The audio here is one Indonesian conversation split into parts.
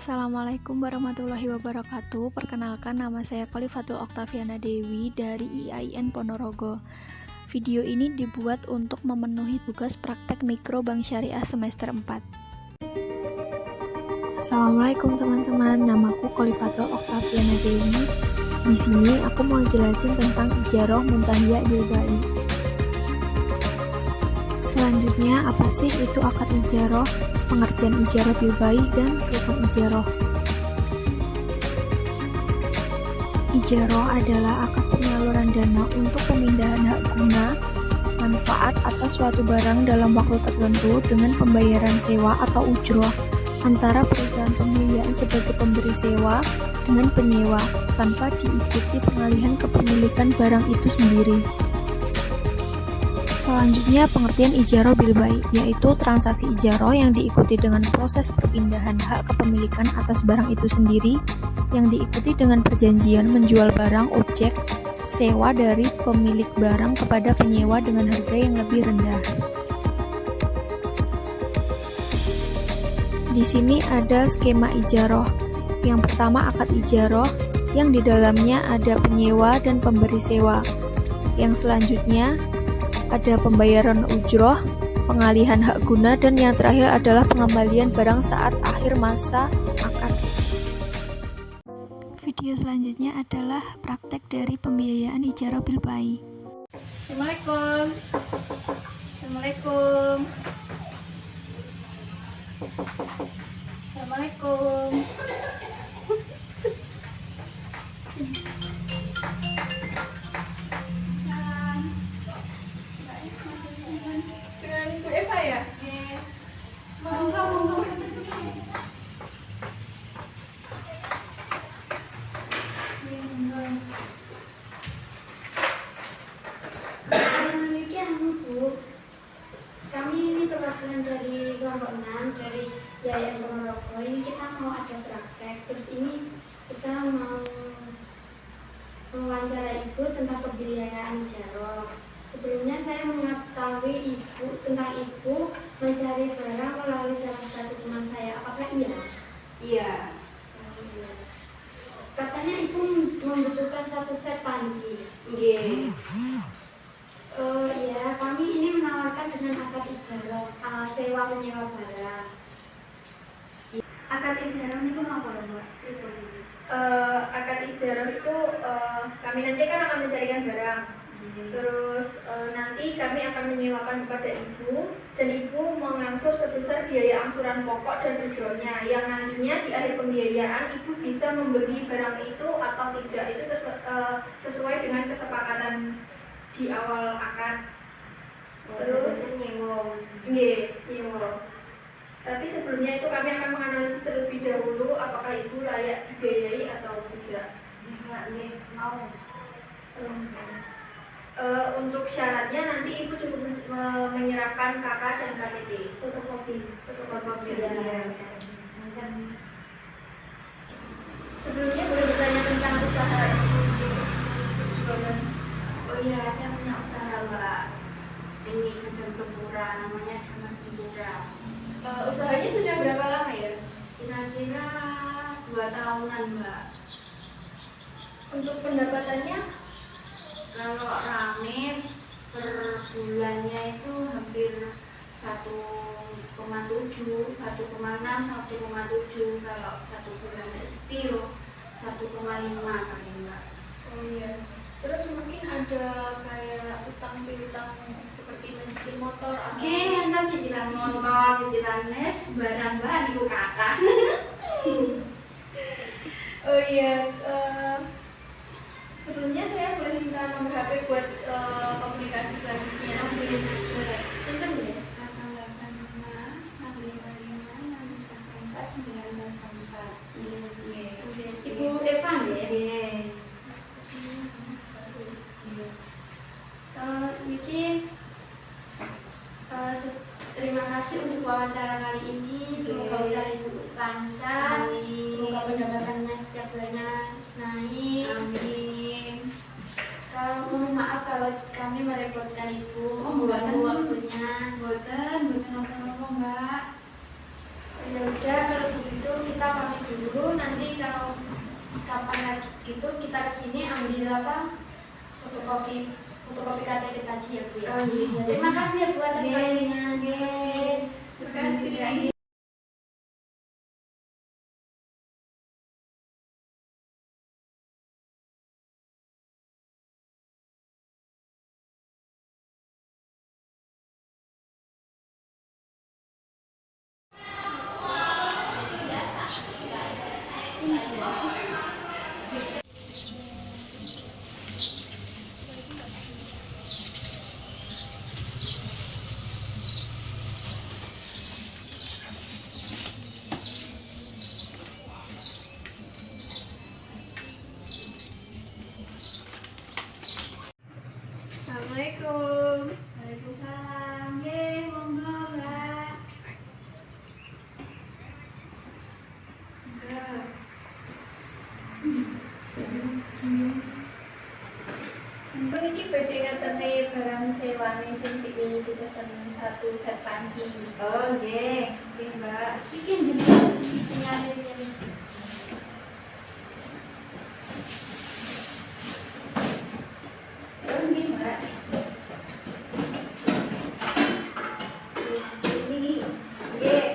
Assalamualaikum warahmatullahi wabarakatuh. Perkenalkan, nama saya Khalifatul Oktaviana Dewi dari IAIN Ponorogo. Video ini dibuat untuk memenuhi tugas praktek mikro Bank Syariah semester 4. Assalamualaikum teman-teman, namaku Khalifatul Oktaviana Dewi. Di sini aku mau jelasin tentang ijaroh muntahiyah bilbai. Selanjutnya, apa sih itu akad ijaroh, pengertian ijaroh bilbai, dan rukun ijaroh? Ijaroh adalah akad penyaluran dana untuk pemindahan hak guna, manfaat atas suatu barang dalam waktu tertentu dengan pembayaran sewa atau ujroh antara perusahaan pembiayaan sebagai pemberi sewa dengan penyewa tanpa diikuti pengalihan kepemilikan barang itu sendiri. Selanjutnya, pengertian ijaroh bilbai, yaitu transaksi ijaroh yang diikuti dengan proses perpindahan hak kepemilikan atas barang itu sendiri, yang diikuti dengan perjanjian menjual barang objek sewa dari pemilik barang kepada penyewa dengan harga yang lebih rendah. Di sini ada skema ijaroh. Yang pertama, akad ijaroh, yang di dalamnya ada penyewa dan pemberi sewa. Yang selanjutnya ada pembayaran ujroh, pengalihan hak guna, dan yang terakhir adalah pengembalian barang saat akhir masa akad. Video selanjutnya adalah praktek dari pembiayaan ijaroh bilbai. Assalamualaikum. Assalamualaikum. Assalamualaikum. Dengan Ibu Eva ya? Monggo. Kami ini perwakilan dari kelompok 6 dari IAIN Ponorogo. Ini kita mau ada praktek. Terus ini kita mau mewawancara ibu tentang pembiayaan ijaroh. Sebelumnya saya mengetahui tentang ibu mencari barang melalui salah satu teman saya. Apakah iya? Iya. Katanya ibu membutuhkan satu set panci. Nggih. Ya, kami ini menawarkan dengan akad ijaroh, sewa menyewa barang. Akad ijaroh niku napa lho, Mbak? Akad ijaroh itu kami nanti kan akan mencarikan barang. Terus nanti kami akan menyewakan kepada ibu dan ibu mengangsur sebesar biaya angsuran pokok dan ujrohnya yang nantinya di akhir pembiayaan ibu bisa membeli barang itu atau tidak, itu sesuai dengan kesepakatan di awal akad. Terus nyewa. Tapi sebelumnya itu kami akan menganalisis terlebih dahulu apakah ibu layak dibiayai atau tidak. Mau. Untuk syaratnya nanti ibu cukup menyerahkan KK dan KTP, fotokopi. Ya. Sebelumnya boleh bertanya tentang usaha ibu. Oh iya, saya punya usaha, Mbak. Ini dagang tempura, namanya dagang tempura. Usahanya sudah berapa lama ya? Kira-kira 2 tahunan, Mbak. Untuk pendapatannya? Kalau rame per bulannya itu hampir 1,7, 1,6, 1,7. Kalau 1 bulannya sepi 1,5 kali, Mbak. Oh iya. Terus mungkin ada kayak utang piutang seperti mencicil motor atau? Oke, ntar cicilan motor, cicilan les, barang-barang ibu kata. Oh iya. Sebelumnya saya boleh minta nomor HP buat komunikasi selanjutnya. Boleh. Pinter ya? 085 649 904. Ibu Evan ya? Terima kasih untuk wawancara kali ini. Semoga usaha ibu lancar. Semoga pendapatannya setiap bulannya naik. Amin. Mohon maaf kalau kami merepotkan ibu. Mboten. Waktunya. Mboten apa-apa, Mbak. Ya udah, kalau begitu kita pamit dulu. kalau kapan lagi itu kita kesini ambil fotokopi KTP tadi ya Bu ya. Terima kasih ya Bu atas waktunya. Terima kasih. Assalamualaikum. Waalaikumsalam. Monggo Mbak. Niki badhe ngateni barang sewane sing dipesen 1 set panci. Oh nggih, Mbak. Iki jenengan sinyale yen. Oh nggih, Mbak. Ini nggih.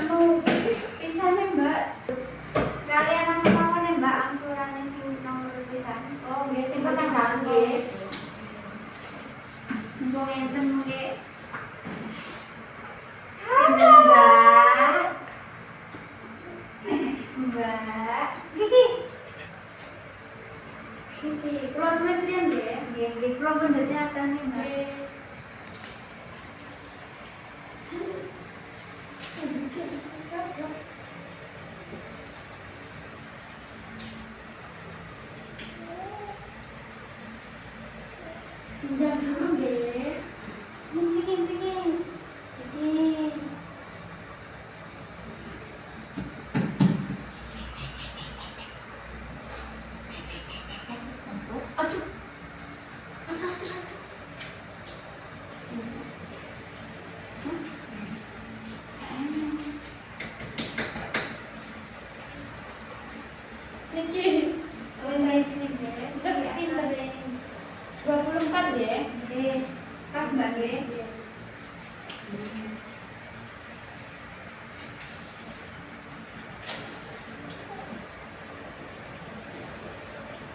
Mau pisane, Mbak. Sekalian nang mawon ya, Mbak, angsurane sing nomor pisan. Oh nggih, sing pisan nggih. Mbok enten nggih. Sinten, Mbak? Mbak. Iki, kula tulis riyen nggih. Nggih, kula mendhet atane, Mbak. Udah dulu deh. Ini. Aduh. Niki. Mulai sini deh. Udah pinter deh. 24 ya? Nggih. Pas Mbak nggih.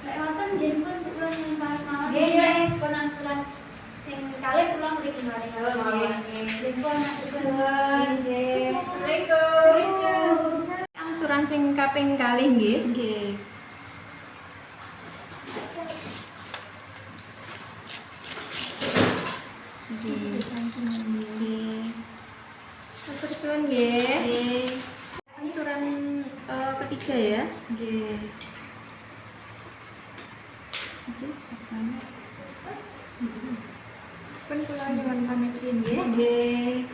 Lek wonten nggih pun kula nyimpan mawon. Nggih, pun angsuran sing kalih kula mriki mari mawon. Nggih, pun angsuran. Nggih. Assalamualaikum. Angsuran sing kaping kalih nggih. Nggih. Matur suwun nggih. Angsuran ketiga ya. Nggih. Pun kula nyuwun pamit nggih. Nggih.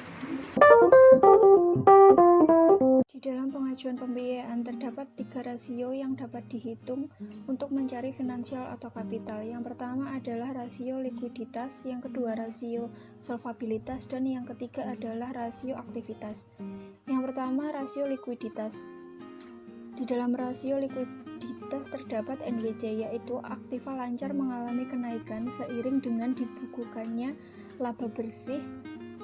Di dalam pengajuan pembiayaan terdapat 3 rasio yang dapat dihitung untuk mencari finansial atau kapital. Yang pertama adalah rasio likuiditas, yang kedua rasio solvabilitas, dan yang ketiga adalah rasio aktivitas. Yang pertama, rasio likuiditas. Di dalam rasio likuiditas terdapat NWC, yaitu aktiva lancar mengalami kenaikan seiring dengan dibukukannya laba bersih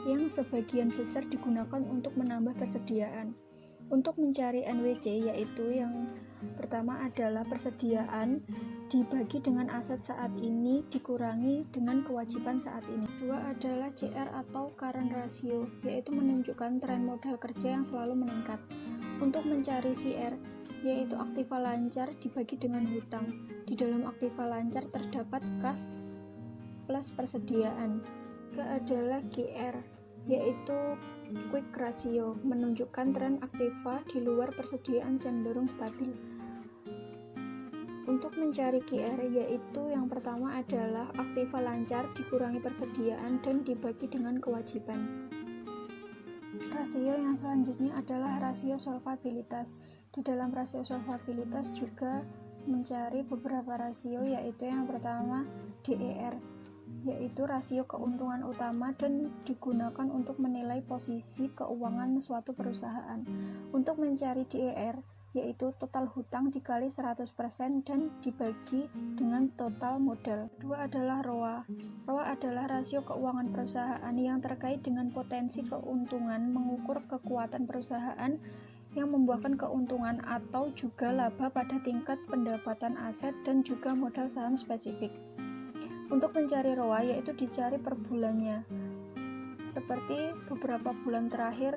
yang sebagian besar digunakan untuk menambah persediaan. Untuk mencari NWC, yaitu yang pertama adalah persediaan dibagi dengan aset saat ini dikurangi dengan kewajiban saat ini. Kedua adalah CR atau current ratio, yaitu menunjukkan tren modal kerja yang selalu meningkat. Untuk mencari CR, yaitu aktiva lancar dibagi dengan hutang. Di dalam aktiva lancar terdapat kas plus persediaan. Ketiga adalah GR, yaitu quick ratio, menunjukkan tren aktiva di luar persediaan cenderung stabil. Untuk mencari GR, yaitu yang pertama adalah aktiva lancar dikurangi persediaan dan dibagi dengan kewajiban. Rasio yang selanjutnya adalah rasio solvabilitas. Di dalam rasio solvabilitas juga mencari beberapa rasio, yaitu yang pertama DER, yaitu rasio keuntungan utama dan digunakan untuk menilai posisi keuangan suatu perusahaan. Untuk mencari DER, yaitu total hutang dikali 100% dan dibagi dengan total modal. Kedua adalah ROA. ROA adalah rasio keuangan perusahaan yang terkait dengan potensi keuntungan, mengukur kekuatan perusahaan yang membuahkan keuntungan atau juga laba pada tingkat pendapatan aset dan juga modal saham spesifik. Untuk mencari ROA yaitu dicari per bulannya, seperti beberapa bulan terakhir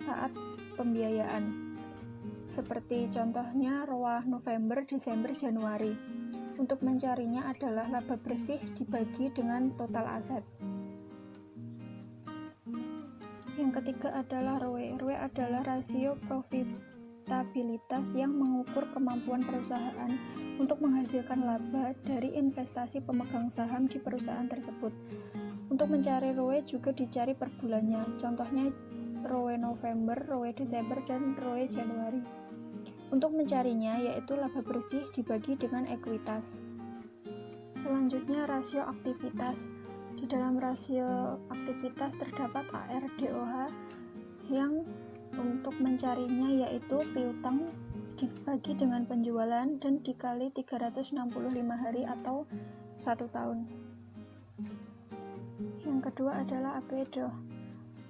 saat pembiayaan. Seperti contohnya ROA November, Desember, Januari. Untuk mencarinya adalah laba bersih dibagi dengan total aset. Yang ketiga adalah ROE. ROE adalah rasio profitabilitas yang mengukur kemampuan perusahaan untuk menghasilkan laba dari investasi pemegang saham di perusahaan tersebut. Untuk mencari ROE juga dicari per bulannya. Contohnya ROE November, ROE Desember, dan ROE Januari. Untuk mencarinya yaitu laba bersih dibagi dengan ekuitas. Selanjutnya rasio aktivitas. Di dalam rasio aktivitas terdapat AR/DOH yang untuk mencarinya yaitu piutang dibagi dengan penjualan dan dikali 365 hari atau 1 tahun. Yang kedua adalah APDOH.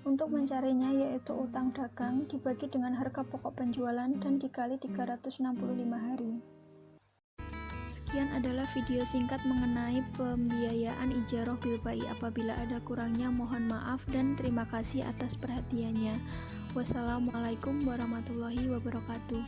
Untuk mencarinya yaitu utang dagang dibagi dengan harga pokok penjualan dan dikali 365 hari. Sekian adalah video singkat mengenai pembiayaan ijarah bilbai. Apabila ada kurangnya mohon maaf dan terima kasih atas perhatiannya. Wassalamualaikum warahmatullahi wabarakatuh.